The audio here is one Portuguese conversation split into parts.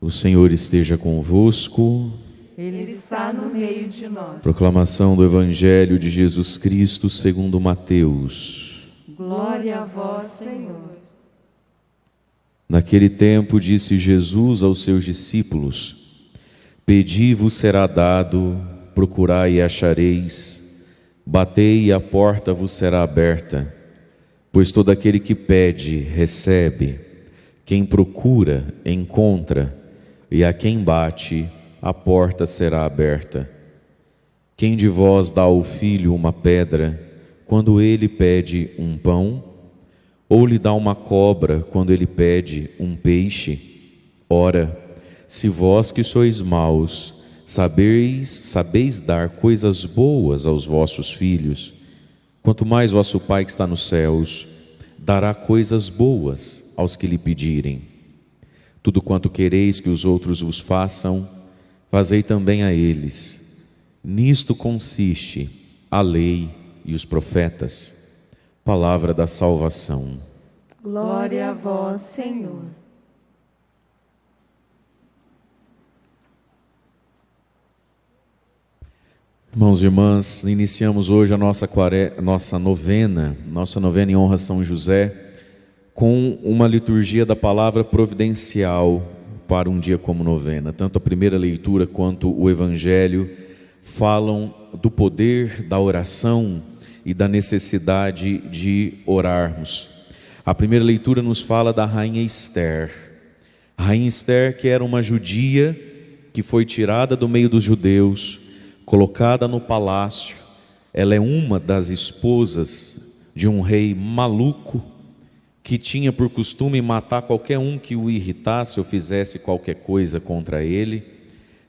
O Senhor esteja convosco. Ele está no meio de nós. Proclamação do Evangelho de Jesus Cristo segundo Mateus. Glória a vós, Senhor. Naquele tempo disse Jesus aos seus discípulos: Pedi vos será dado, procurai e achareis, batei e a porta vos será aberta. Pois todo aquele que pede, recebe, quem procura, encontra, e a quem bate, a porta será aberta. Quem de vós dá ao filho uma pedra, quando ele pede um pão? Ou lhe dá uma cobra, quando ele pede um peixe? Ora, se vós que sois maus, sabeis dar coisas boas aos vossos filhos, quanto mais vosso Pai que está nos céus dará coisas boas aos que lhe pedirem. Tudo quanto quereis que os outros vos façam, fazei também a eles. Nisto consiste a lei e os profetas. Palavra da salvação. Glória a vós, Senhor. Irmãos e irmãs, iniciamos hoje a nossa novena em honra a São José, com uma liturgia da palavra providencial para um dia como novena. Tanto a primeira leitura quanto o Evangelho falam do poder da oração e da necessidade de orarmos. A primeira leitura nos fala da rainha Esther. A rainha Esther, que era uma judia, que foi tirada do meio dos judeus, colocada no palácio. Ela é uma das esposas de um rei maluco, que tinha por costume matar qualquer um que o irritasse ou fizesse qualquer coisa contra ele.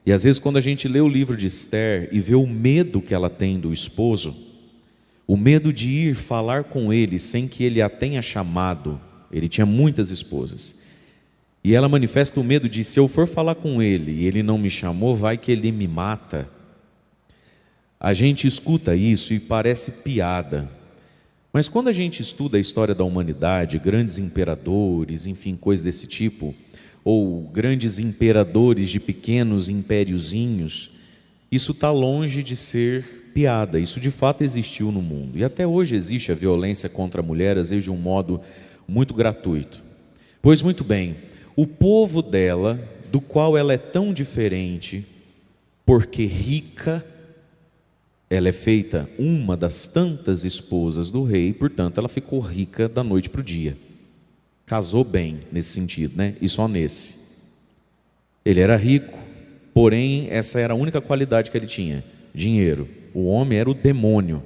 E às vezes quando a gente lê o livro de Esther e vê o medo que ela tem do esposo, o medo de ir falar com ele sem que ele a tenha chamado, ele tinha muitas esposas, e ela manifesta o medo de: se eu for falar com ele e ele não me chamou, vai que ele me mata. A gente escuta isso e parece piada, mas quando a gente estuda a história da humanidade, grandes imperadores, enfim, coisas desse tipo, ou grandes imperadores de pequenos impériozinhos, isso está longe de ser piada. Isso de fato existiu no mundo, e até hoje existe a violência contra a mulher, às vezes de um modo muito gratuito. Pois muito bem, o povo dela, do qual ela é tão diferente, porque rica, ela é feita uma das tantas esposas do rei, portanto ela ficou rica da noite para o dia. Casou bem nesse sentido, né? E só nesse. Ele era rico, porém essa era a única qualidade que ele tinha: dinheiro. O homem era o demônio.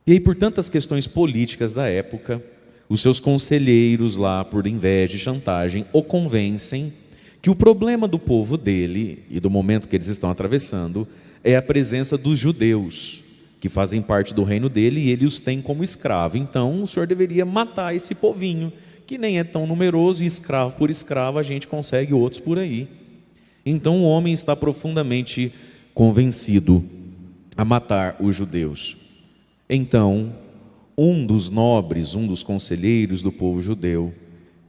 E aí, por tantas questões políticas da época, os seus conselheiros lá, por inveja e chantagem, o convencem que o problema do povo dele e do momento que eles estão atravessando é a presença dos judeus, que fazem parte do reino dele, e ele os tem como escravo. Então o senhor deveria matar esse povinho, que nem é tão numeroso, e escravo por escravo a gente consegue outros por aí. Então o homem está profundamente convencido a matar os judeus. Então um dos nobres, um dos conselheiros do povo judeu,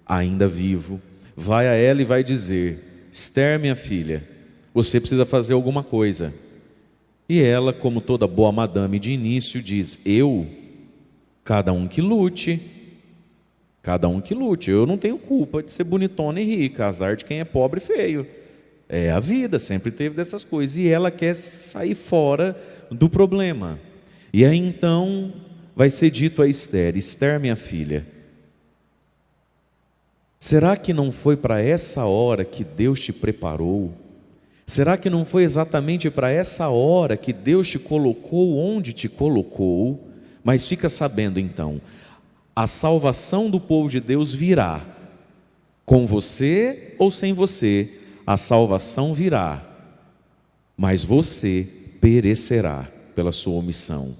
ainda vivo, vai a ela e vai dizer: Esther, minha filha, você precisa fazer alguma coisa. E ela, como toda boa madame de início, diz: cada um que lute, eu não tenho culpa de ser bonitona e rica, azar de quem é pobre e feio, é a vida, sempre teve dessas coisas. E ela quer sair fora do problema. E aí então vai ser dito a Esther: Esther, minha filha, será que não foi para essa hora que Deus te preparou? Será que não foi exatamente para essa hora que Deus te colocou onde te colocou? Mas fica sabendo então, a salvação do povo de Deus virá, com você ou sem você, a salvação virá, mas você perecerá pela sua omissão.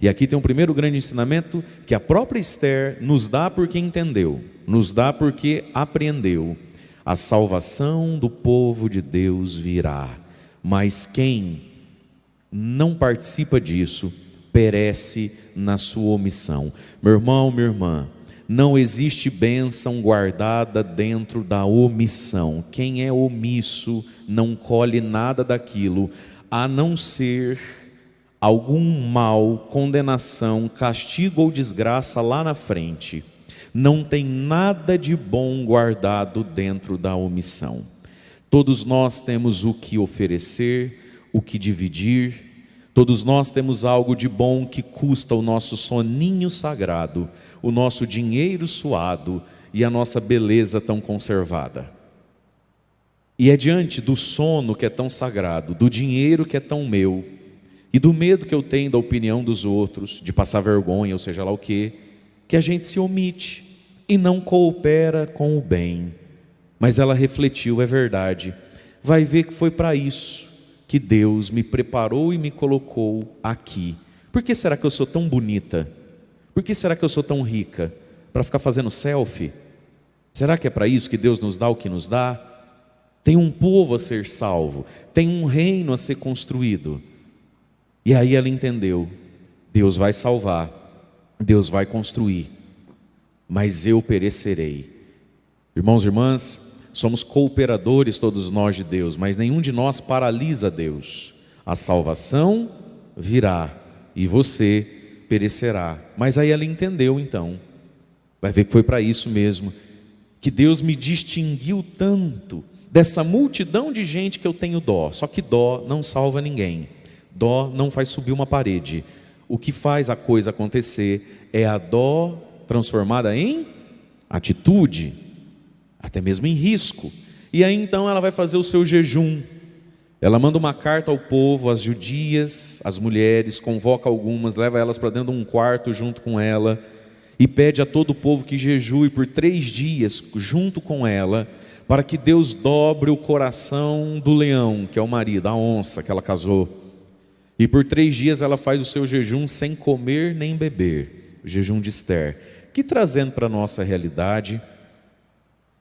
E aqui tem um primeiro grande ensinamento que a própria Esther nos dá porque entendeu, nos dá porque apreendeu. A salvação do povo de Deus virá, mas quem não participa disso perece na sua omissão. Meu irmão, minha irmã, Não existe bênção guardada dentro da omissão. Quem é omisso não colhe nada daquilo, a não ser algum mal, condenação, castigo ou desgraça lá na frente. Não tem nada de bom guardado dentro da omissão. Todos nós temos o que oferecer, o que dividir. Todos nós temos algo de bom que custa o nosso soninho sagrado, o nosso dinheiro suado e a nossa beleza tão conservada. E é diante do sono que é tão sagrado, do dinheiro que é tão meu, e do medo que eu tenho da opinião dos outros, de passar vergonha, ou seja lá o que a gente se omite e não coopera com o bem. Mas ela refletiu, é verdade, vai ver que foi para isso que Deus me preparou e me colocou aqui. Por que será que eu sou tão bonita? Por que será que eu sou tão rica? Para ficar fazendo selfie? Será que é para isso que Deus nos dá o que nos dá? Tem um povo a ser salvo, tem um reino a ser construído. E aí ela entendeu, Deus vai salvar, Deus vai construir, mas eu perecerei. Irmãos e irmãs, somos cooperadores todos nós de Deus, mas nenhum de nós paralisa Deus. A salvação virá e você perecerá. Mas aí ela entendeu então, vai ver que foi para isso mesmo, que Deus me distinguiu tanto dessa multidão de gente que eu tenho dó. Só que dó não salva ninguém, dó não faz subir uma parede. O que faz a coisa acontecer é a dó transformada em atitude, até mesmo em risco. E aí então ela vai fazer o seu jejum. Ela manda uma carta ao povo, às judias, às mulheres, convoca algumas, leva elas para dentro de um quarto junto com ela e pede a todo o povo que jejue por 3 dias junto com ela, para que Deus dobre o coração do leão, que é o marido, a onça que ela casou. E por 3 dias ela faz o seu jejum sem comer nem beber, o jejum de Esther, que trazendo para a nossa realidade,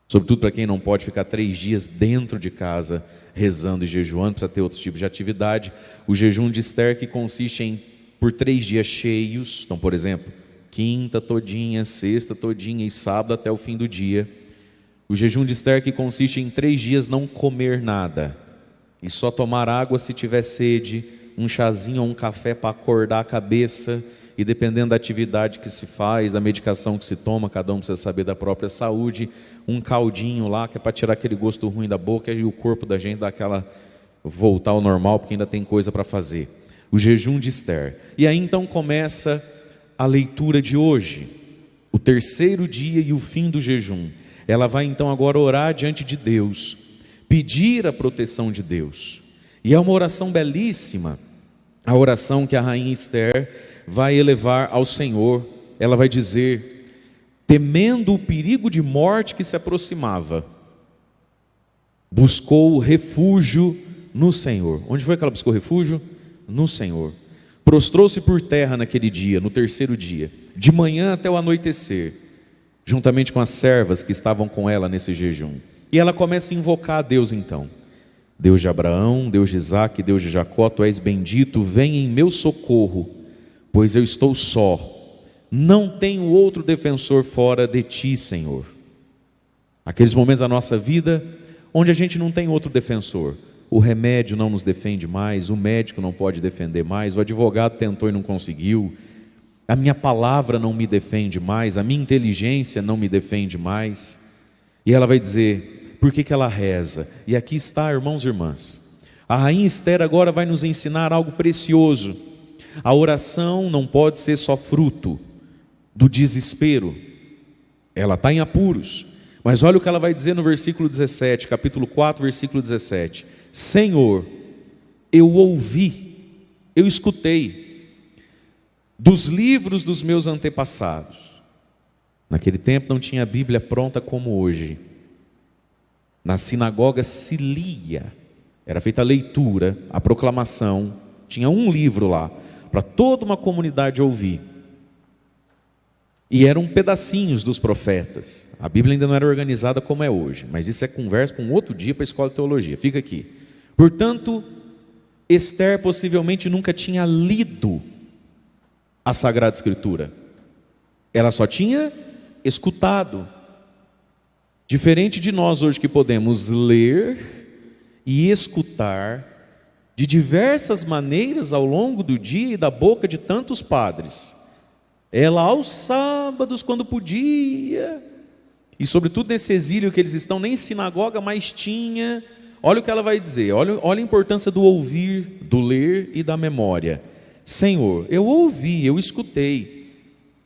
sobretudo para quem não pode ficar 3 dias dentro de casa rezando e jejuando, precisa ter outros tipos de atividade. O jejum de Esther, que consiste em, por 3 dias cheios, então por exemplo, quinta todinha, sexta todinha e sábado até o fim do dia. O jejum de Esther, que consiste em 3 dias não comer nada e só tomar água se tiver sede, um chazinho ou um café para acordar a cabeça, e dependendo da atividade que se faz, da medicação que se toma, cada um precisa saber da própria saúde, um caldinho lá que é para tirar aquele gosto ruim da boca e o corpo da gente dá aquela voltar ao normal, porque ainda tem coisa para fazer. O jejum de Esther. E aí então começa a leitura de hoje, o 3º dia e o fim do jejum. Ela vai então agora orar diante de Deus, pedir a proteção de Deus. E é uma oração belíssima, a oração que a rainha Esther vai elevar ao Senhor. Ela vai dizer, temendo o perigo de morte que se aproximava, buscou refúgio no Senhor. Onde foi que ela buscou refúgio? No Senhor. Prostrou-se por terra naquele dia, no 3º dia, de manhã até o anoitecer, juntamente com as servas que estavam com ela nesse jejum. E ela começa a invocar a Deus então. Deus de Abraão, Deus de Isaque, Deus de Jacó, tu és bendito, vem em meu socorro, pois eu estou só, não tenho outro defensor fora de ti, Senhor. Aqueles momentos da nossa vida onde a gente não tem outro defensor. O remédio não nos defende mais, o médico não pode defender mais, o advogado tentou e não conseguiu, a minha palavra não me defende mais, a minha inteligência não me defende mais. E ela vai dizer, por que ela reza? E aqui está, irmãos e irmãs, a rainha Esther agora vai nos ensinar algo precioso. A oração não pode ser só fruto do desespero. Ela está em apuros. Mas olha o que ela vai dizer no versículo 17, capítulo 4, versículo 17. Senhor, eu ouvi, eu escutei dos livros dos meus antepassados. Naquele tempo não tinha a Bíblia pronta como hoje. Na sinagoga se lia, era feita a leitura, a proclamação, tinha um livro lá, para toda uma comunidade ouvir. E eram pedacinhos dos profetas. A Bíblia ainda não era organizada como é hoje, mas isso é conversa para um outro dia para a escola de teologia. Fica aqui. Portanto, Esther possivelmente nunca tinha lido a Sagrada Escritura. Ela só tinha escutado. Diferente de nós hoje que podemos ler e escutar de diversas maneiras ao longo do dia e da boca de tantos padres. Ela aos sábados, quando podia, e sobretudo nesse exílio que eles estão, nem sinagoga mais tinha. Olha o que ela vai dizer, olha a importância do ouvir, do ler e da memória. Senhor, eu ouvi, eu escutei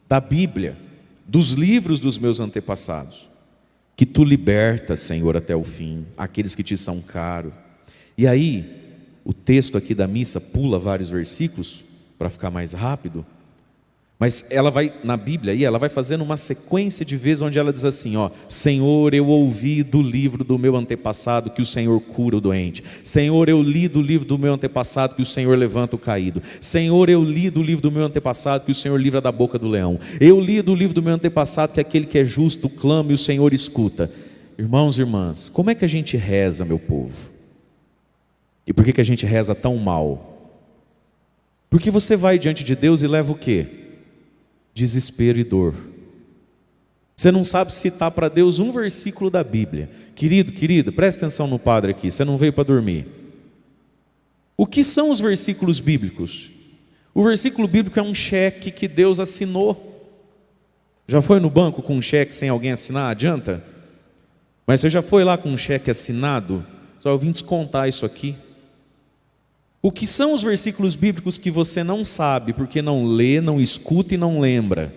da Bíblia, dos livros dos meus antepassados, que tu libertas, Senhor, até o fim, aqueles que te são caros. E aí, o texto aqui da missa pula vários versículos, para ficar mais rápido, mas ela vai, na Bíblia, aí, ela vai fazendo uma sequência de vezes onde ela diz assim, Senhor, eu ouvi do livro do meu antepassado que o Senhor cura o doente. Senhor, eu li do livro do meu antepassado que o Senhor levanta o caído. Senhor, eu li do livro do meu antepassado que o Senhor livra da boca do leão. Eu li do livro do meu antepassado que aquele que é justo clama e o Senhor escuta. Irmãos e irmãs, como é que a gente reza, meu povo? E por que a gente reza tão mal? Porque você vai diante de Deus e leva o quê? Desespero e dor. Você não sabe citar para Deus um versículo da Bíblia. Querido, querida, presta atenção no padre aqui, você não veio para dormir. O que são os versículos bíblicos? O versículo bíblico é um cheque que Deus assinou. Já foi no banco com um cheque sem alguém assinar? Adianta? Mas você já foi lá com um cheque assinado? Só eu vim descontar isso aqui. O que são os versículos bíblicos que você não sabe, porque não lê, não escuta e não lembra?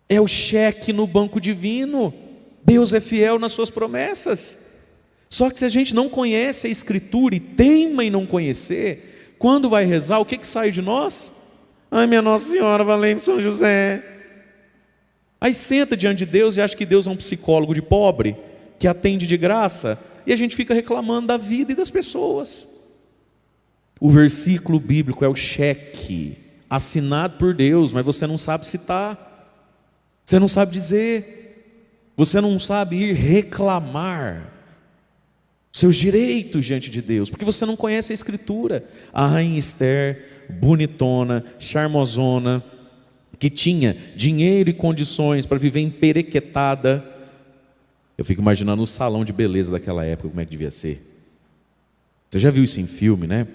É o cheque no banco divino. Deus é fiel nas suas promessas. Só que se a gente não conhece a Escritura e teima em não conhecer, quando vai rezar, o que sai de nós? Ai, minha Nossa Senhora, valei São José. Aí senta diante de Deus e acha que Deus é um psicólogo de pobre, que atende de graça, e a gente fica reclamando da vida e das pessoas. O versículo bíblico é o cheque assinado por Deus, mas você não sabe citar, você não sabe dizer, você não sabe ir reclamar seus direitos diante de Deus, porque você não conhece a Escritura. A rainha Esther, bonitona, charmosona, que tinha dinheiro e condições para viver emperequetada. Eu fico imaginando o salão de beleza daquela época, como é que devia ser. Você já viu isso em filme, né?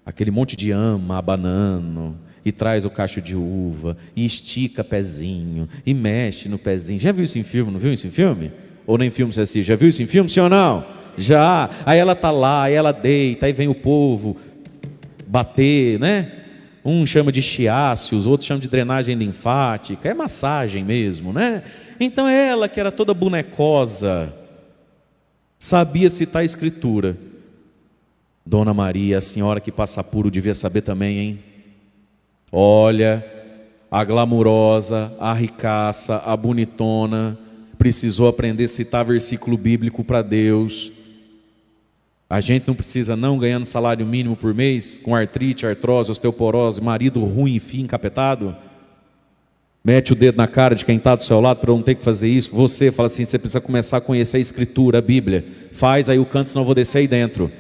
Aquele monte de ama, abanando, e traz o cacho de uva, e estica pezinho, e mexe no pezinho. Já viu isso em filme? Não viu isso em filme? Ou nem filme você assiste? Já viu isso em filme, sim ou não? Já. Aí ela está lá, aí ela deita, aí vem o povo bater, né? Um chama de chiáceos, outro chama de drenagem linfática, é massagem mesmo, né? Então ela, que era toda bonecosa, sabia citar a Escritura. Dona Maria, a senhora que passa puro, devia saber também, hein? Olha, a glamurosa, a ricaça, a bonitona, precisou aprender a citar versículo bíblico para Deus. A gente não precisa não, ganhando salário mínimo por mês, com artrite, artrose, osteoporose, marido ruim, filho encapetado, mete o dedo na cara de quem está do seu lado para não ter que fazer isso. Você fala assim, você precisa começar a conhecer a Escritura, a Bíblia. Faz aí o canto, senão eu vou descer aí dentro.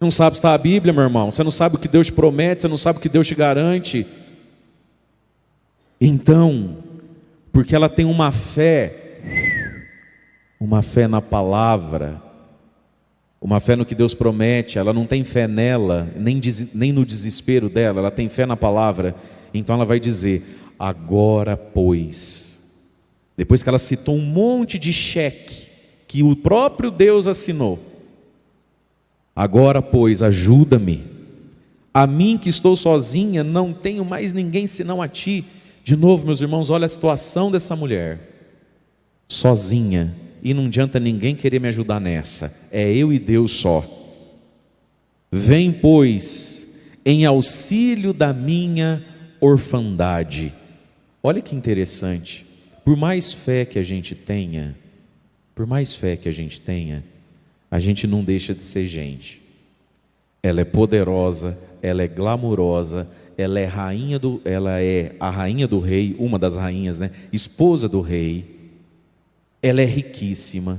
Não sabe citar a Bíblia, meu irmão? Você não sabe o que Deus te promete, você não sabe o que Deus te garante. Então, porque ela tem uma fé na palavra, uma fé no que Deus promete, ela não tem fé nela, nem no desespero dela, ela tem fé na palavra. Então ela vai dizer, agora pois, depois que ela citou um monte de cheque, que o próprio Deus assinou, agora pois, ajuda-me, a mim que estou sozinha, não tenho mais ninguém senão a ti. De novo, meus irmãos, olha a situação dessa mulher, sozinha, e não adianta ninguém querer me ajudar nessa, é eu e Deus só. Vem, pois, em auxílio da minha orfandade. Olha que interessante, por mais fé que a gente tenha, a gente não deixa de ser gente. Ela é poderosa, ela é glamurosa, ela é a rainha do rei, uma das rainhas, né? Esposa do rei. Ela é riquíssima,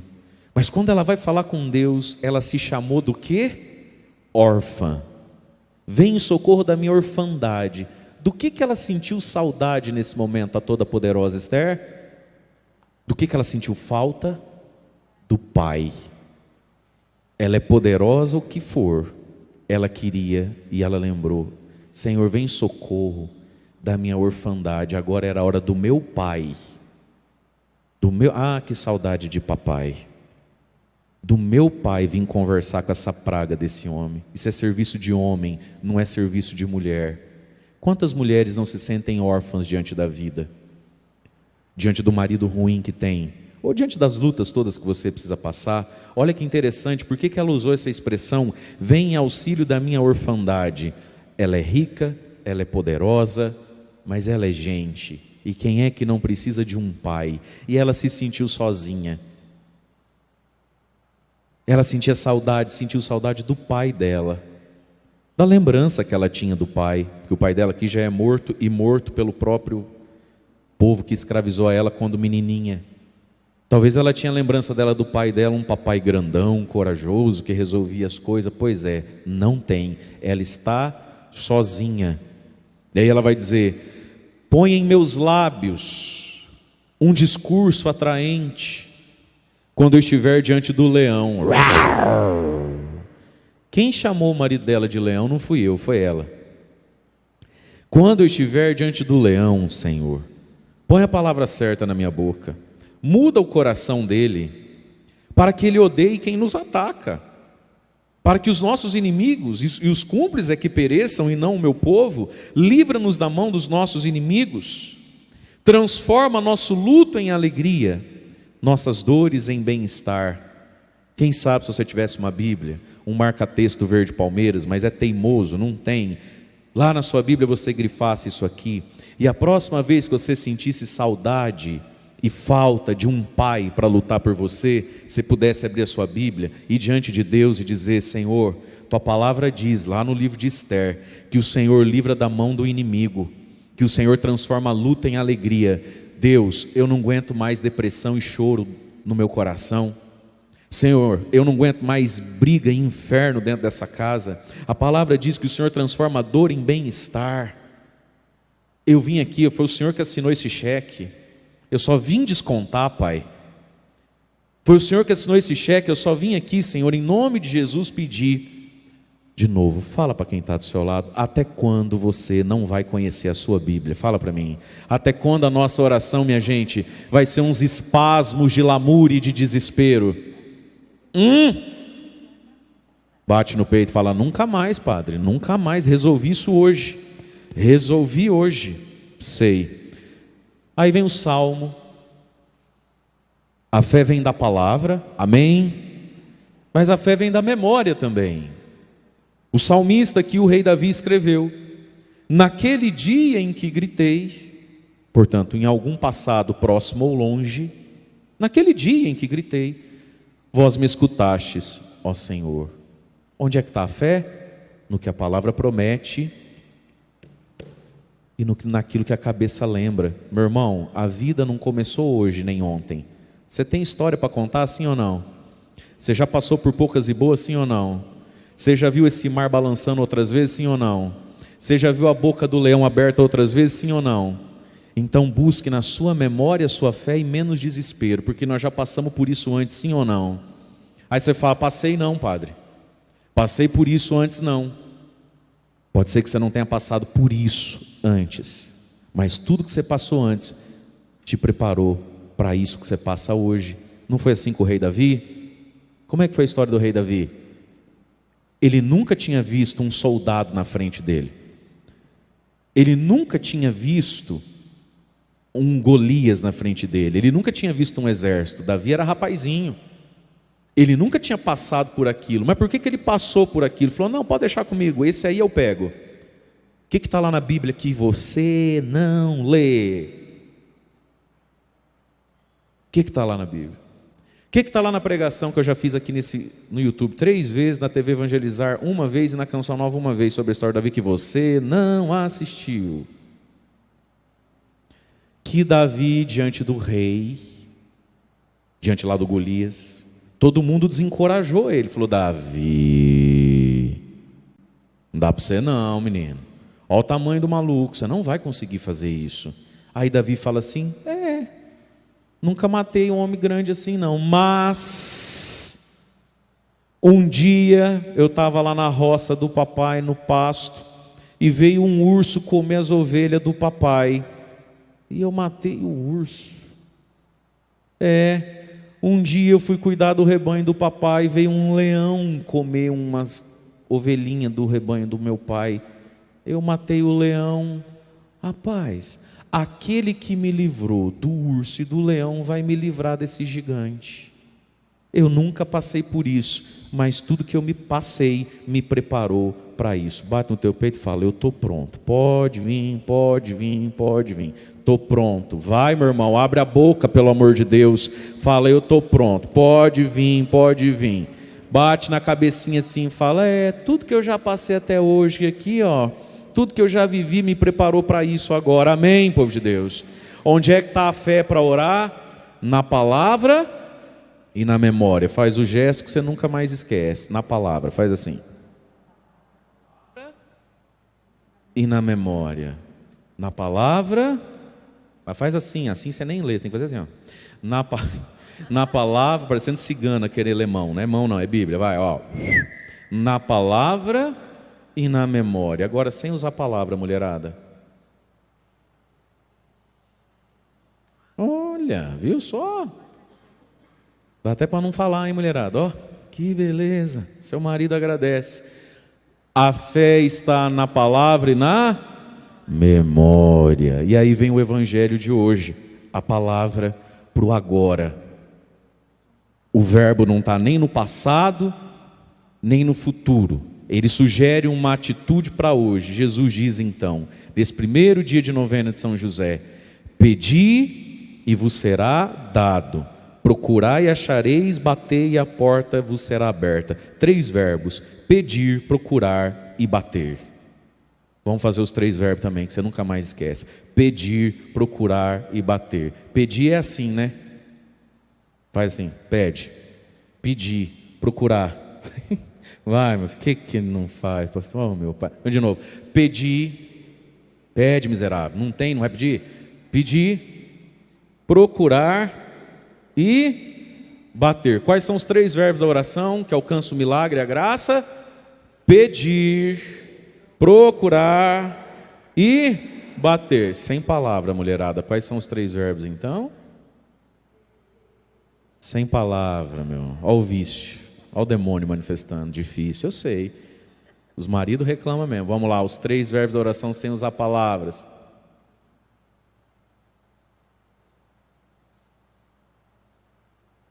mas quando ela vai falar com Deus, ela se chamou do quê? Órfã. Vem em socorro da minha orfandade. Do que ela sentiu saudade nesse momento, a toda poderosa Esther? Do que ela sentiu falta? Do pai. Ela é poderosa o que for, ela queria e ela lembrou: Senhor, vem em socorro da minha orfandade, agora era a hora do meu pai. Que saudade de papai. Do meu pai vim conversar com essa praga desse homem. Isso é serviço de homem, não é serviço de mulher. Quantas mulheres não se sentem órfãs diante da vida? Diante do marido ruim que tem, ou diante das lutas todas que você precisa passar. Olha que interessante, por que ela usou essa expressão, vem em auxílio da minha orfandade? Ela é rica, ela é poderosa, mas ela é gente, e quem é que não precisa de um pai? E ela se sentiu sozinha, ela sentiu saudade do pai dela, da lembrança que ela tinha do pai, que o pai dela aqui já é morto, e morto pelo próprio povo que escravizou ela quando menininha. Talvez ela tinha lembrança dela do pai dela, um papai grandão, corajoso, que resolvia as coisas. Pois é, não tem, ela está sozinha. E aí ela vai dizer: põe em meus lábios um discurso atraente quando eu estiver diante do leão. Quem chamou o marido dela de leão não fui eu, foi ela. Quando eu estiver diante do leão, Senhor, põe a palavra certa na minha boca. Muda o coração dele, para que ele odeie quem nos ataca, para que os nossos inimigos e os cúmplices é que pereçam e não o meu povo. Livra-nos da mão dos nossos inimigos, transforma nosso luto em alegria, nossas dores em bem-estar. Quem sabe se você tivesse uma Bíblia, um marca-texto verde palmeiras, mas é teimoso, não tem, lá na sua Bíblia você grifasse isso aqui, e a próxima vez que você sentisse saudade e falta de um pai para lutar por você, você pudesse abrir a sua Bíblia e ir diante de Deus e dizer: Senhor, tua palavra diz lá no livro de Esther que o Senhor livra da mão do inimigo, que o Senhor transforma a luta em alegria. Deus, eu não aguento mais depressão e choro no meu coração. Senhor, eu não aguento mais briga e inferno dentro dessa casa. A palavra diz que o Senhor transforma a dor em bem-estar. Eu vim aqui, foi o Senhor que assinou esse cheque, eu só vim descontar, Pai. Foi o Senhor que assinou esse cheque, eu só vim aqui, Senhor, em nome de Jesus pedir. De novo, fala para quem está do seu lado: até quando você não vai conhecer a sua Bíblia? Fala para mim. Até quando a nossa oração, minha gente, vai ser uns espasmos de lamúria e de desespero? Bate no peito e fala: nunca mais, Padre, nunca mais, resolvi isso hoje. Resolvi hoje, sei. Aí vem o Salmo. A fé vem da palavra, amém? Mas a fé vem da memória também. O salmista aqui, o rei Davi, escreveu: naquele dia em que gritei, portanto, em algum passado próximo ou longe, naquele dia em que gritei, vós me escutastes, ó Senhor. Onde é que está a fé? No que a palavra promete e naquilo que a cabeça lembra. Meu irmão, a vida não começou hoje nem ontem. Você tem história para contar, sim ou não? Você já passou por poucas e boas, sim ou não? Você já viu esse mar balançando outras vezes, sim ou não? Você já viu a boca do leão aberta outras vezes, sim ou não? Então busque na sua memória a sua fé e menos desespero, porque nós já passamos por isso antes, sim ou não? Aí você fala: passei não, Padre, passei por isso antes não. Pode ser que você não tenha passado por isso antes, mas tudo que você passou antes te preparou para isso que você passa hoje. Não foi assim com o rei Davi? Como é que foi a história do rei Davi? Ele nunca tinha visto um soldado na frente dele, ele nunca tinha visto um Golias na frente dele, ele nunca tinha visto um exército. Davi era rapazinho, ele nunca tinha passado por aquilo. Mas por que ele passou por aquilo? Falou: não, pode deixar comigo, esse aí eu pego. O que está lá na Bíblia que você não lê? O que está lá na Bíblia? O que está lá na pregação que eu já fiz aqui no YouTube 3 vezes, na TV Evangelizar 1 vez e na Canção Nova 1 vez, sobre a história de Davi, que você não assistiu? Que Davi, diante do rei, diante lá do Golias, todo mundo desencorajou ele. Falou: Davi, não dá para você não, menino. Olha o tamanho do maluco, você não vai conseguir fazer isso. Aí Davi fala assim: nunca matei um homem grande assim não, mas um dia eu estava lá na roça do papai, no pasto, e veio um urso comer as ovelhas do papai, e eu matei o urso. Um dia eu fui cuidar do rebanho do papai, veio um leão comer umas ovelhinhas do rebanho do meu pai, eu matei o leão. Rapaz, aquele que me livrou do urso e do leão vai me livrar desse gigante. Eu nunca passei por isso, mas tudo que eu me passei me preparou para isso. Bate no teu peito e fala: eu estou pronto, pode vir, pode vir, pode vir, estou pronto. Vai, meu irmão, abre a boca, pelo amor de Deus, fala: eu estou pronto, pode vir, pode vir. Bate na cabecinha assim e fala: tudo que eu já passei até hoje aqui, ó, tudo que eu já vivi me preparou para isso agora. Amém, povo de Deus? Onde é que está a fé para orar? Na palavra e na memória. Faz o gesto que você nunca mais esquece. Na palavra, faz assim. E na memória. Na palavra, mas faz assim, assim você nem lê, tem que fazer assim, ó. Na palavra, parecendo cigana querer ler mão, não é mão não, é Bíblia, vai, ó. Na palavra e na memória. Agora sem usar a palavra, mulherada. Olha, viu só? Dá até para não falar, hein, mulherada? Ó, que beleza, seu marido agradece. A fé está na palavra e na memória. E aí vem o evangelho de hoje, a palavra para o agora. O verbo não está nem no passado, nem no futuro. Ele sugere uma atitude para hoje. Jesus diz então, nesse primeiro dia de novena de São José: pedi e vos será dado, procurai e achareis, batei e a porta vos será aberta. 3 verbos: pedir, procurar e bater. Vamos fazer os 3 verbos também, que você nunca mais esquece. Pedir, procurar e bater. Pedir é assim, né? Faz assim, pede, pedir, procurar. Vai, meu filho, que não faz? Oh, meu pai. De novo, pedir, pede, miserável. Não tem, não vai pedir? Pedir, procurar e bater. Quais são os 3 verbos da oração que alcançam o milagre e a graça? Pedir, procurar e bater. Sem palavra, mulherada. Quais são os 3 verbos então? Sem palavra, meu. Olha o vício, olha o demônio manifestando. Difícil, eu sei. Os maridos reclamam mesmo. Vamos lá, os 3 verbos da oração sem usar palavras.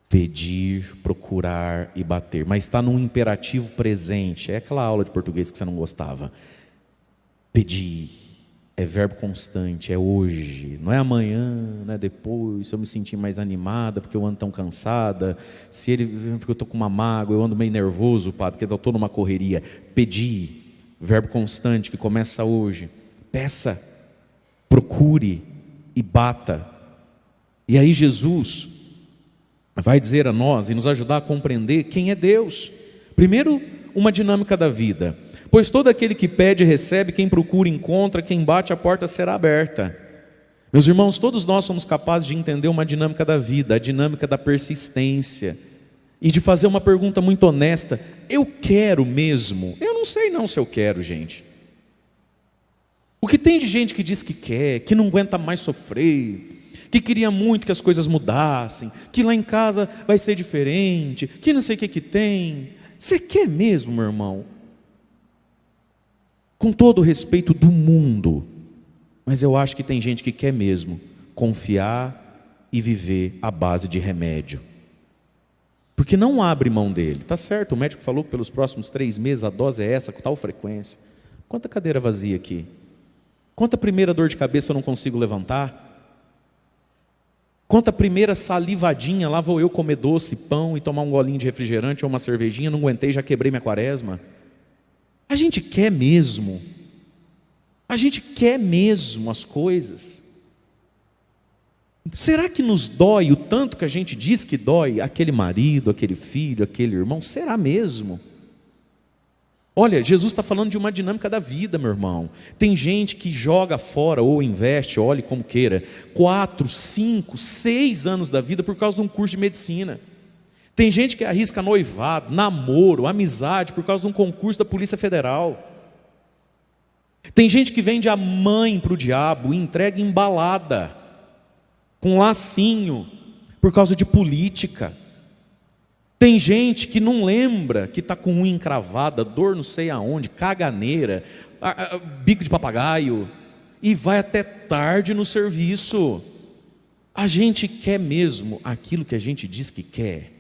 Pedir, procurar e bater. Mas está num imperativo presente. É aquela aula de português que você não gostava. Pedir. É verbo constante, é hoje, não é amanhã, não é depois. Se eu me sentir mais animada porque eu ando tão cansada, porque eu estou com uma mágoa, eu ando meio nervoso, padre, porque eu estou numa correria. Pedir, verbo constante que começa hoje. Peça, procure e bata. E aí Jesus vai dizer a nós e nos ajudar a compreender quem é Deus. Primeiro, uma dinâmica da vida. Pois todo aquele que pede recebe, quem procura encontra, quem bate a porta será aberta. Meus irmãos, todos nós somos capazes de entender uma dinâmica da vida, a dinâmica da persistência, e de fazer uma pergunta muito honesta: eu quero mesmo? Eu não sei não se eu quero, gente. O que tem de gente que diz que quer, que não aguenta mais sofrer, que queria muito que as coisas mudassem, que lá em casa vai ser diferente, que não sei o que tem. Você quer mesmo, meu irmão? Com todo o respeito do mundo, mas eu acho que tem gente que quer mesmo confiar e viver à base de remédio, porque não abre mão dele. Tá certo, o médico falou que pelos próximos 3 meses a dose é essa, com tal frequência. Quanta cadeira vazia aqui? Quanta primeira dor de cabeça eu não consigo levantar? Quanta primeira salivadinha, lá vou eu comer doce, pão e tomar um golinho de refrigerante ou uma cervejinha, não aguentei, já quebrei minha quaresma. A gente quer mesmo, a gente quer mesmo as coisas. Será que nos dói o tanto que a gente diz que dói aquele marido, aquele filho, aquele irmão? Será mesmo? Olha, Jesus está falando de uma dinâmica da vida, meu irmão. Tem gente que joga fora ou investe, olhe como queira, 4, 5, 6 anos da vida por causa de um curso de medicina. Tem gente que arrisca noivado, namoro, amizade por causa de um concurso da Polícia Federal. Tem gente que vende a mãe para o diabo e entrega embalada, com lacinho, por causa de política. Tem gente que não lembra que está com unha encravada, dor não sei aonde, caganeira, bico de papagaio, e vai até tarde no serviço. A gente quer mesmo aquilo que a gente diz que quer?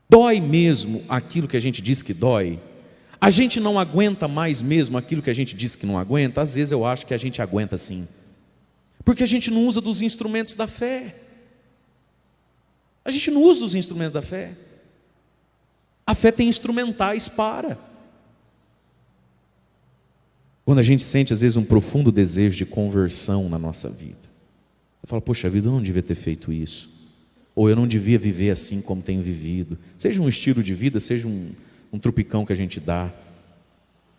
Dói mesmo aquilo que a gente diz que dói? A gente não aguenta mais mesmo aquilo que a gente diz que não aguenta? Às vezes eu acho que a gente aguenta sim, porque a gente não usa dos instrumentos da fé. A gente não usa dos instrumentos da fé. A fé tem instrumentais para. Quando a gente sente às vezes um profundo desejo de conversão na nossa vida, eu falo, poxa vida, eu não devia ter feito isso, ou eu não devia viver assim como tenho vivido, seja um estilo de vida, seja um trupicão que a gente dá.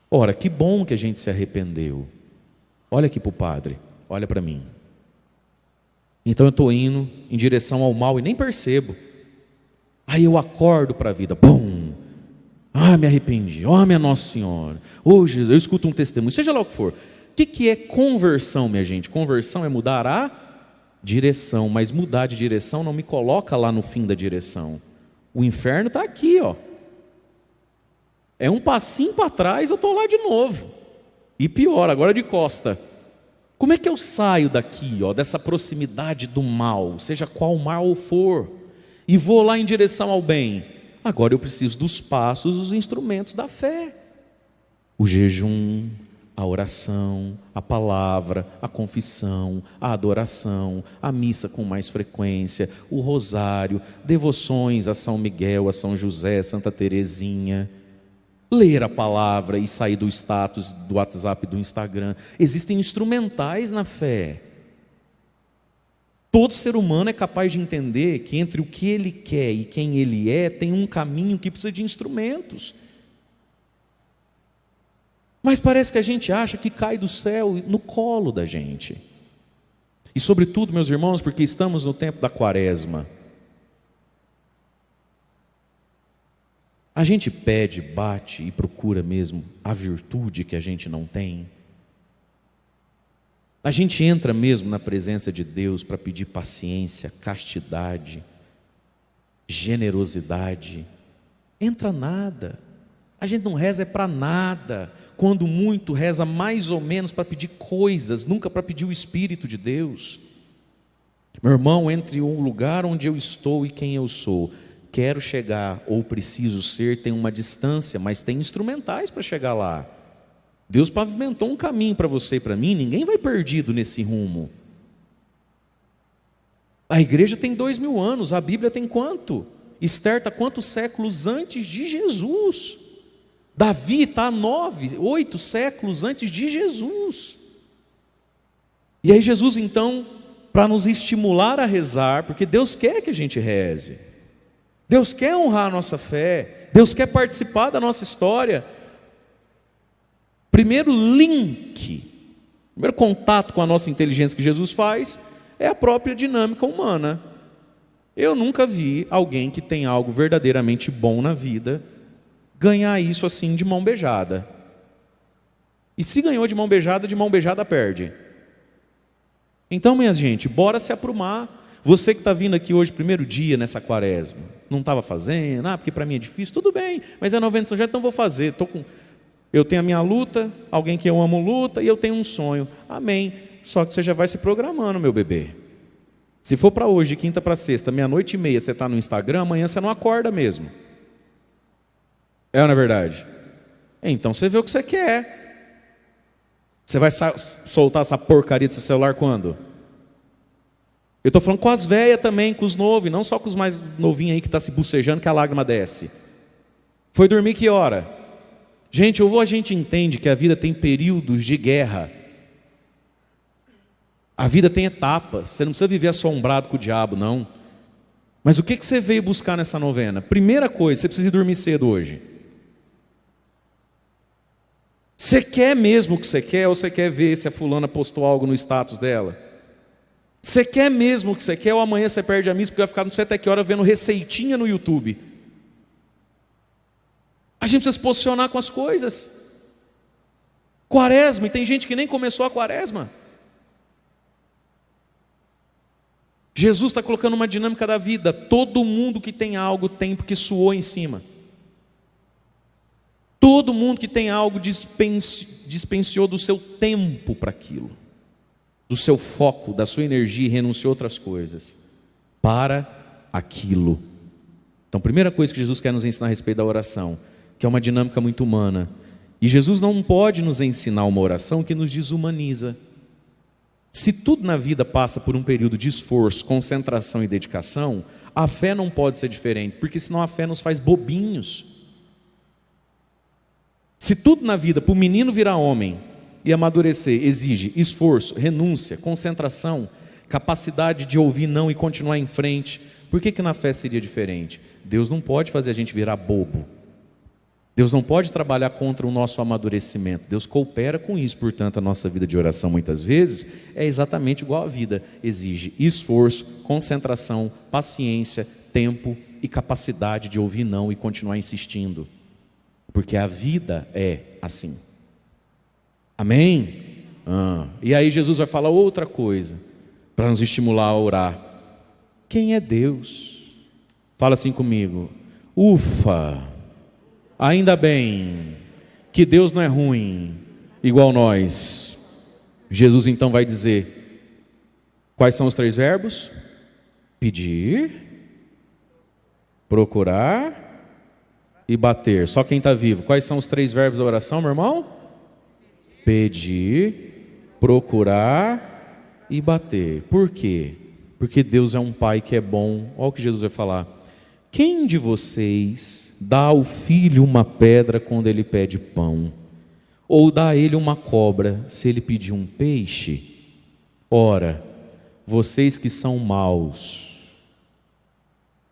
Ora, que bom que a gente se arrependeu. Olha aqui para o padre, olha para mim. Então eu estou indo em direção ao mal e nem percebo. Aí eu acordo para a vida, bum! Ah, me arrependi, ó minha Nossa Senhora. Hoje eu escuto um testemunho, seja lá o que for. O que é conversão, minha gente? Conversão é mudar a direção, mas mudar de direção não me coloca lá no fim da direção. O inferno está aqui, ó. É um passinho para trás, eu estou lá de novo. E pior, agora de costa. Como é que eu saio daqui, ó, dessa proximidade do mal, seja qual mal for, e vou lá em direção ao bem? Agora eu preciso dos passos, dos instrumentos da fé. O jejum, a oração, a palavra, a confissão, a adoração, a missa com mais frequência, o rosário, devoções a São Miguel, a São José, Santa Teresinha. Ler a palavra e sair do status do WhatsApp e do Instagram. Existem instrumentais na fé. Todo ser humano é capaz de entender que entre o que ele quer e quem ele é, tem um caminho que precisa de instrumentos. Mas parece que a gente acha que cai do céu no colo da gente. E sobretudo, meus irmãos, porque estamos no tempo da quaresma, a gente pede, bate e procura mesmo a virtude que a gente não tem. A gente entra mesmo na presença de Deus para pedir paciência, castidade, generosidade. Entra nada. A gente não reza para nada. Quando muito, reza mais ou menos para pedir coisas, nunca para pedir o Espírito de Deus. Meu irmão, entre o lugar onde eu estou e quem eu sou, quero chegar ou preciso ser, tem uma distância, mas tem instrumentais para chegar lá. Deus pavimentou um caminho para você e para mim, ninguém vai perdido nesse rumo. A igreja tem 2000 anos, a Bíblia tem quanto? Esther está quantos séculos antes de Jesus? Davi está 8 séculos antes de Jesus. E aí Jesus então, para nos estimular a rezar, porque Deus quer que a gente reze, Deus quer honrar a nossa fé, Deus quer participar da nossa história. Primeiro link, primeiro contato com a nossa inteligência que Jesus faz é a própria dinâmica humana. Eu nunca vi alguém que tem algo verdadeiramente bom na vida ganhar isso assim de mão beijada. E se ganhou de mão beijada perde. Então, minha gente, bora se aprumar. Você que está vindo aqui hoje, primeiro dia nessa quaresma, não estava fazendo, porque para mim é difícil, tudo bem, mas é novena de São Jorge, então vou fazer. Eu tenho a minha luta, alguém que eu amo luta, e eu tenho um sonho. Amém. Só que você já vai se programando, meu bebê. Se for para hoje, de quinta para sexta, 00:30, você está no Instagram, amanhã você não acorda mesmo. É ou não é verdade? Então você vê o que você quer. Você vai soltar essa porcaria desse celular quando? Eu estou falando com as velhas também, com os novos, e não só com os mais novinhos aí que está se bucejando que a lágrima desce. Foi dormir que hora? Gente, ou a gente entende que a vida tem períodos de guerra. A vida tem etapas, você não precisa viver assombrado com o diabo, não. Mas o que você veio buscar nessa novena? Primeira coisa, você precisa ir dormir cedo hoje. Você quer mesmo o que você quer, ou você quer ver se a fulana postou algo no status dela? Você quer mesmo o que você quer, ou amanhã você perde a missa porque vai ficar não sei até que hora vendo receitinha no YouTube? A gente precisa se posicionar com as coisas. Quaresma, e tem gente que nem começou a quaresma. Jesus está colocando uma dinâmica da vida. Todo mundo que tem algo tem porque suou em cima. Todo mundo que tem algo dispensiou do seu tempo para aquilo, do seu foco, da sua energia, e renunciou a outras coisas para aquilo. Então, a primeira coisa que Jesus quer nos ensinar a respeito da oração, que é uma dinâmica muito humana. E Jesus não pode nos ensinar uma oração que nos desumaniza. Se tudo na vida passa por um período de esforço, concentração e dedicação, a fé não pode ser diferente, porque senão a fé nos faz bobinhos. Se tudo na vida, para o menino virar homem e amadurecer, exige esforço, renúncia, concentração, capacidade de ouvir não e continuar em frente, por que na fé seria diferente? Deus não pode fazer a gente virar bobo. Deus não pode trabalhar contra o nosso amadurecimento. Deus coopera com isso. Portanto, a nossa vida de oração muitas vezes é exatamente igual à vida. Exige esforço, concentração, paciência, tempo e capacidade de ouvir não e continuar insistindo. Porque a vida é assim. Amém? E aí Jesus vai falar outra coisa para nos estimular a orar. Quem é Deus? Fala assim comigo. Ufa! Ainda bem que Deus não é ruim, igual nós. Jesus então vai dizer, quais são os 3 verbos? Pedir, procurar e bater. Só quem está vivo. Quais são os 3 verbos da oração, meu irmão? Pedir, procurar e bater. Por quê? Porque Deus é um Pai que é bom. Olha o que Jesus vai falar. Quem de vocês dá ao filho uma pedra quando ele pede pão? Ou dá a ele uma cobra se ele pedir um peixe? Ora, vocês que são maus,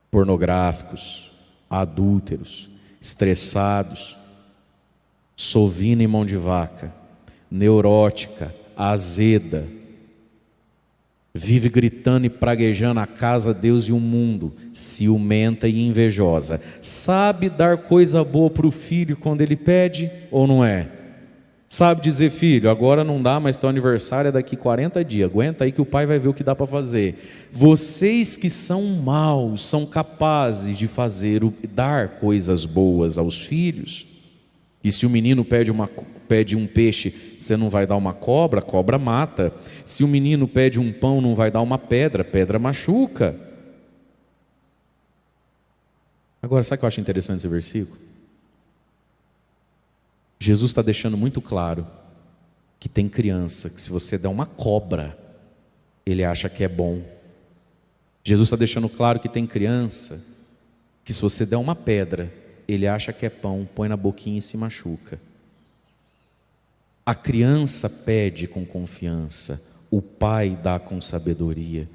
pornográficos, adúlteros, estressados, sovina e mão de vaca, neurótica, azeda, vive gritando e praguejando a casa, Deus e o mundo, ciumenta e invejosa, sabe dar coisa boa para o filho quando ele pede ou não é? Sabe dizer, filho, agora não dá, mas teu aniversário é daqui 40 dias, aguenta aí que o pai vai ver o que dá para fazer. Vocês que são maus, são capazes de dar coisas boas aos filhos? E se o menino pede um peixe, você não vai dar uma cobra, cobra mata. Se o menino pede um pão, não vai dar uma pedra, pedra machuca. Agora, sabe o que eu acho interessante esse versículo? Jesus está deixando muito claro que tem criança que se você der uma cobra, ele acha que é bom. Jesus está deixando claro que tem criança que se você der uma pedra, ele acha que é pão, põe na boquinha e se machuca. A criança pede com confiança, o pai dá com sabedoria.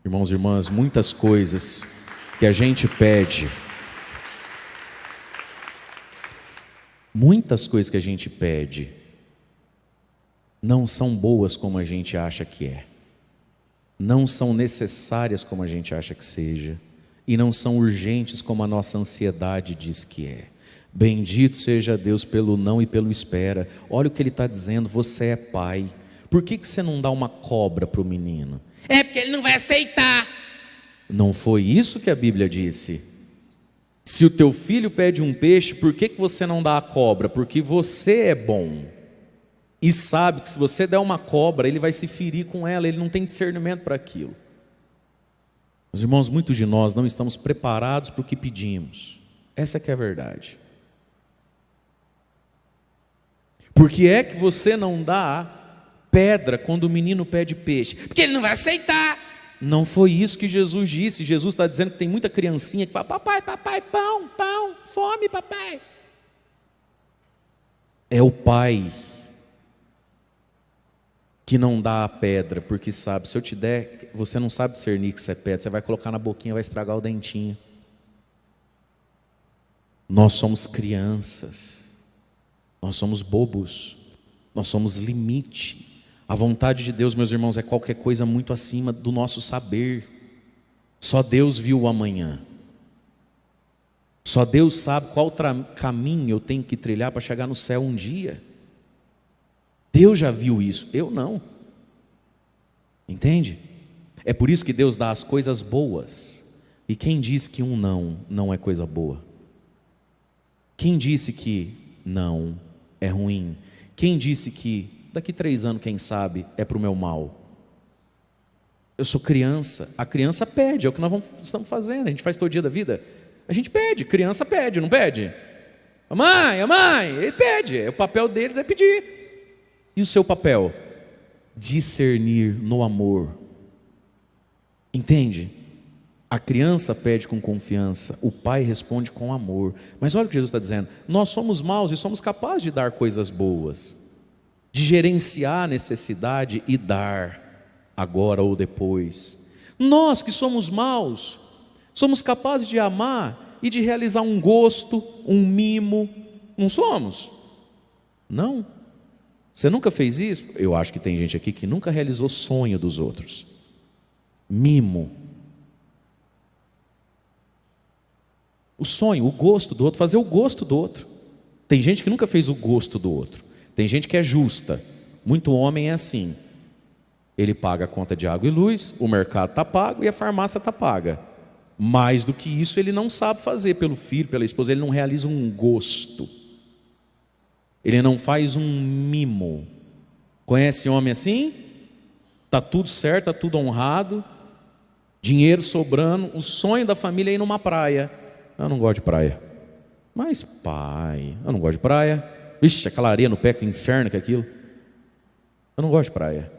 Irmãos e irmãs, muitas coisas que a gente pede, não são boas como a gente acha que é, não são necessárias como a gente acha que seja, e não são urgentes como a nossa ansiedade diz que é. Bendito seja Deus pelo não e pelo espera. Olha o que ele está dizendo, você é pai. Por que você não dá uma cobra para o menino? É porque ele não vai aceitar. Não foi isso que a Bíblia disse. Se o teu filho pede um peixe, por que você não dá a cobra? Porque você é bom e sabe que se você der uma cobra, ele vai se ferir com ela, ele não tem discernimento para aquilo. Meus irmãos, muitos de nós não estamos preparados para o que pedimos. Essa que é a verdade. Por que é que você não dá pedra quando o menino pede peixe? Porque ele não vai aceitar. Não foi isso que Jesus disse. Jesus está dizendo que tem muita criancinha que fala, papai, papai, pão, pão, fome, papai. É o pai que não dá a pedra, porque sabe, se eu te der, você não sabe discernir que isso é pedra, você vai colocar na boquinha, vai estragar o dentinho. Nós somos crianças, nós somos bobos. Nós somos limite. A vontade de Deus, meus irmãos, é qualquer coisa muito acima do nosso saber. Só Deus viu o amanhã. Só Deus sabe qual caminho eu tenho que trilhar para chegar no céu um dia. Deus já viu isso, eu não. Entende? É por isso que Deus dá as coisas boas. E quem diz que um não é coisa boa? Quem disse que não é ruim? Quem disse que daqui 3 anos, quem sabe, é para o meu mal? Eu sou criança, a criança pede, é o que nós estamos fazendo, a gente faz todo dia da vida. A gente pede, criança pede, não pede? A mãe, ele pede, o papel deles é pedir. E o seu papel? Discernir no amor. Entende? A criança pede com confiança, o pai responde com amor. Mas olha o que Jesus está dizendo, nós somos maus e somos capazes de dar coisas boas, de gerenciar a necessidade e dar, agora ou depois. Nós que somos maus, somos capazes de amar e de realizar um gosto, um mimo. Não somos? Não. Você nunca fez isso? Eu acho que tem gente aqui que nunca realizou sonho dos outros. Mimo. O sonho, o gosto do outro, fazer o gosto do outro. Tem gente que nunca fez o gosto do outro. Tem gente que é justa. Muito homem é assim. Ele paga a conta de água e luz, o mercado está pago e a farmácia está paga. Mais do que isso ele não sabe fazer pelo filho, pela esposa, ele não realiza um gosto. Ele não faz um mimo. Conhece homem assim? Está tudo certo, está tudo honrado, dinheiro sobrando, o sonho da família é ir numa praia. Eu não gosto de praia. Mas pai, eu não gosto de praia. Ixi, aquela areia no pé, que inferno que é aquilo. Eu não gosto de praia.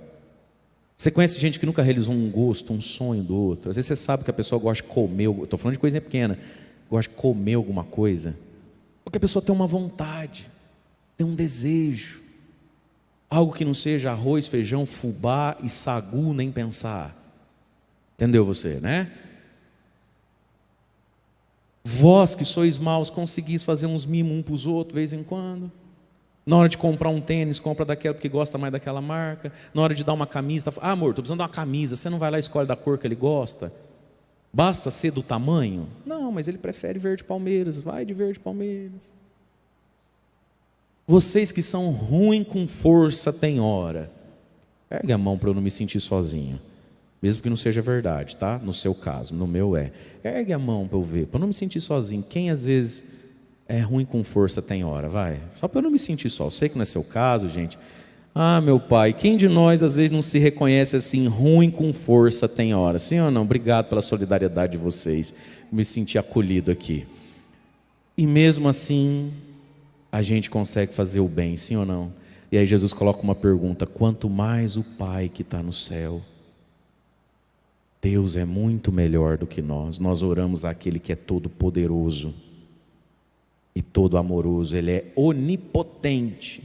Você conhece gente que nunca realizou um gosto, um sonho do outro. Às vezes você sabe que a pessoa gosta de comer, estou falando de coisinha pequena, gosta de comer alguma coisa, porque a pessoa tem uma vontade, tem um desejo, algo que não seja arroz, feijão, fubá e sagu, nem pensar. Entendeu você, né? Vós que sois maus, conseguis fazer uns mimos um para os outros de vez em quando. Na hora de comprar um tênis, compra daquela porque gosta mais daquela marca. Na hora de dar uma camisa, amor, estou precisando de uma camisa. Você não vai lá e escolhe da cor que ele gosta? Basta ser do tamanho? Não, mas ele prefere verde Palmeiras. Vai de verde Palmeiras. Vocês que são ruins com força tem hora. Ergue a mão para eu não me sentir sozinho. Mesmo que não seja verdade, tá? No seu caso, no meu é. Ergue a mão para eu ver, para eu não me sentir sozinho. Quem às vezes é ruim com força tem hora, vai. Só para eu não me sentir só. Eu sei que não é seu caso, gente. Ah, meu pai, quem de nós às vezes não se reconhece assim, ruim com força tem hora? Sim ou não? Obrigado pela solidariedade de vocês. Me senti acolhido aqui. E mesmo assim, a gente consegue fazer o bem, sim ou não? E aí Jesus coloca uma pergunta: quanto mais o Pai que está no céu. Deus é muito melhor do que nós. Nós oramos àquele que é todo poderoso e todo amoroso. Ele é onipotente,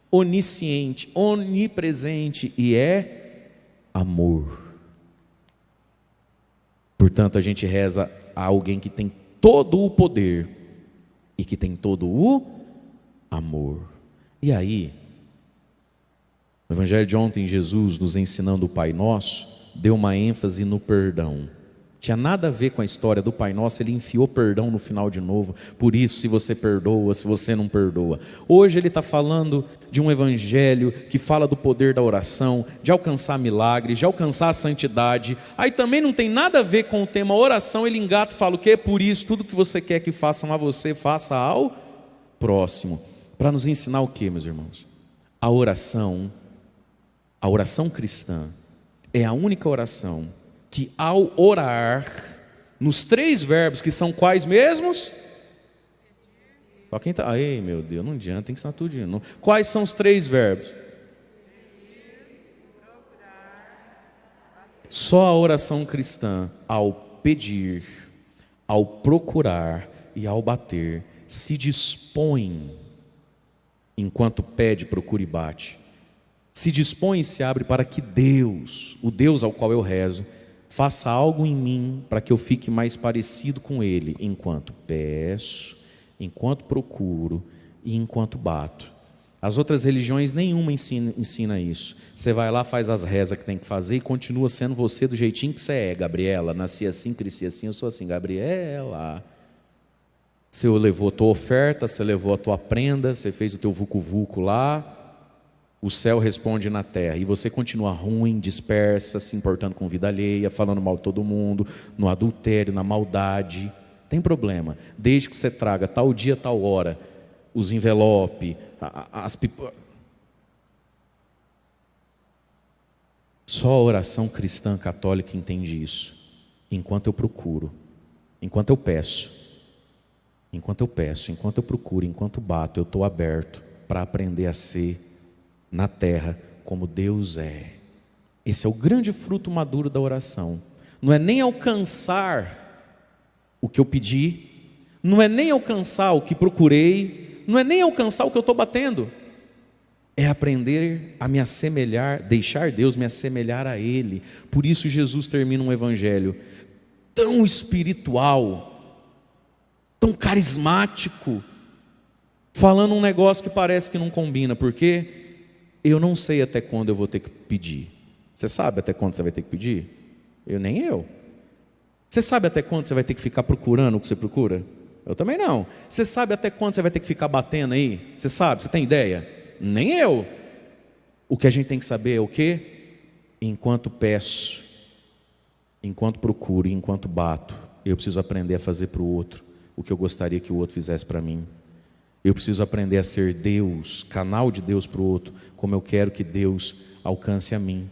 onisciente, onipresente e é amor. Portanto, a gente reza a alguém que tem todo o poder e que tem todo o amor. E aí, no Evangelho de ontem, Jesus nos ensinando o Pai Nosso, deu uma ênfase no perdão. Tinha nada a ver com a história do Pai Nosso, ele enfiou perdão no final de novo. Por isso, se você perdoa, se você não perdoa. Hoje ele está falando de um evangelho que fala do poder da oração, de alcançar milagres, de alcançar a santidade. Aí também não tem nada a ver com o tema oração, ele engata e fala o quê? Por isso, tudo que você quer que façam a você, faça ao próximo. Para nos ensinar o quê, meus irmãos? A oração cristã é a única oração que, ao orar, nos 3 verbos que são quais mesmos? Só quem está. Ai, meu Deus, não adianta, tem que ensinar tudo de novo. Quais são os 3 verbos? Só a oração cristã, ao pedir, ao procurar e ao bater, se dispõe, enquanto pede, procura e bate, se dispõe e se abre para que Deus, o Deus ao qual eu rezo, faça algo em mim para que eu fique mais parecido com Ele, enquanto peço, enquanto procuro e enquanto bato. As outras religiões, nenhuma ensina isso. Você vai lá, faz as rezas que tem que fazer e continua sendo você do jeitinho que você é, Gabriela. Nasci assim, cresci assim, eu sou assim, Gabriela. Você levou a tua oferta, você levou a tua prenda, você fez o teu vucu-vucu lá, o céu responde na terra. E você continua ruim, dispersa, se importando com vida alheia, falando mal de todo mundo, no adultério, na maldade. Tem problema. Desde que você traga tal dia, tal hora, os envelopes, as pipas. Só a oração cristã católica entende isso. Enquanto eu procuro, enquanto eu peço, enquanto eu procuro, enquanto bato, eu estou aberto para aprender a ser na terra como Deus é. Esse é o grande fruto maduro da oração. Não é nem alcançar o que eu pedi, não é nem alcançar o que procurei, não é nem alcançar o que eu estou batendo. É aprender a me assemelhar, deixar Deus me assemelhar a Ele. Por isso Jesus termina um evangelho tão espiritual, tão carismático, falando um negócio que parece que não combina. Por quê? Eu não sei até quando eu vou ter que pedir. Você sabe até quando você vai ter que pedir? Nem eu. Você sabe até quando você vai ter que ficar procurando o que você procura? Eu também não. Você sabe até quando você vai ter que ficar batendo aí? Você sabe? Você tem ideia? Nem eu. O que a gente tem que saber é o quê? Enquanto peço, enquanto procuro, enquanto bato, eu preciso aprender a fazer para o outro o que eu gostaria que o outro fizesse para mim. Eu preciso aprender a ser Deus, canal de Deus para o outro, como eu quero que Deus alcance a mim.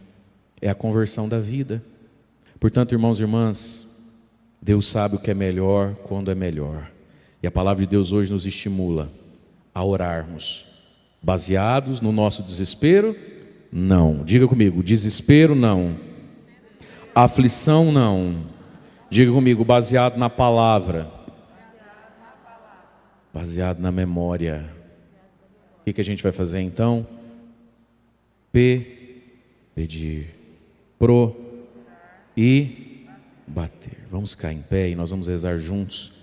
É a conversão da vida. Portanto, irmãos e irmãs, Deus sabe o que é melhor quando é melhor. E a palavra de Deus hoje nos estimula a orarmos. Baseados no nosso desespero? Não. Diga comigo, desespero não. Aflição não. Diga comigo, baseado na palavra. Baseado na memória. O que a gente vai fazer então? Pedir. E bater. Vamos ficar em pé e nós vamos rezar juntos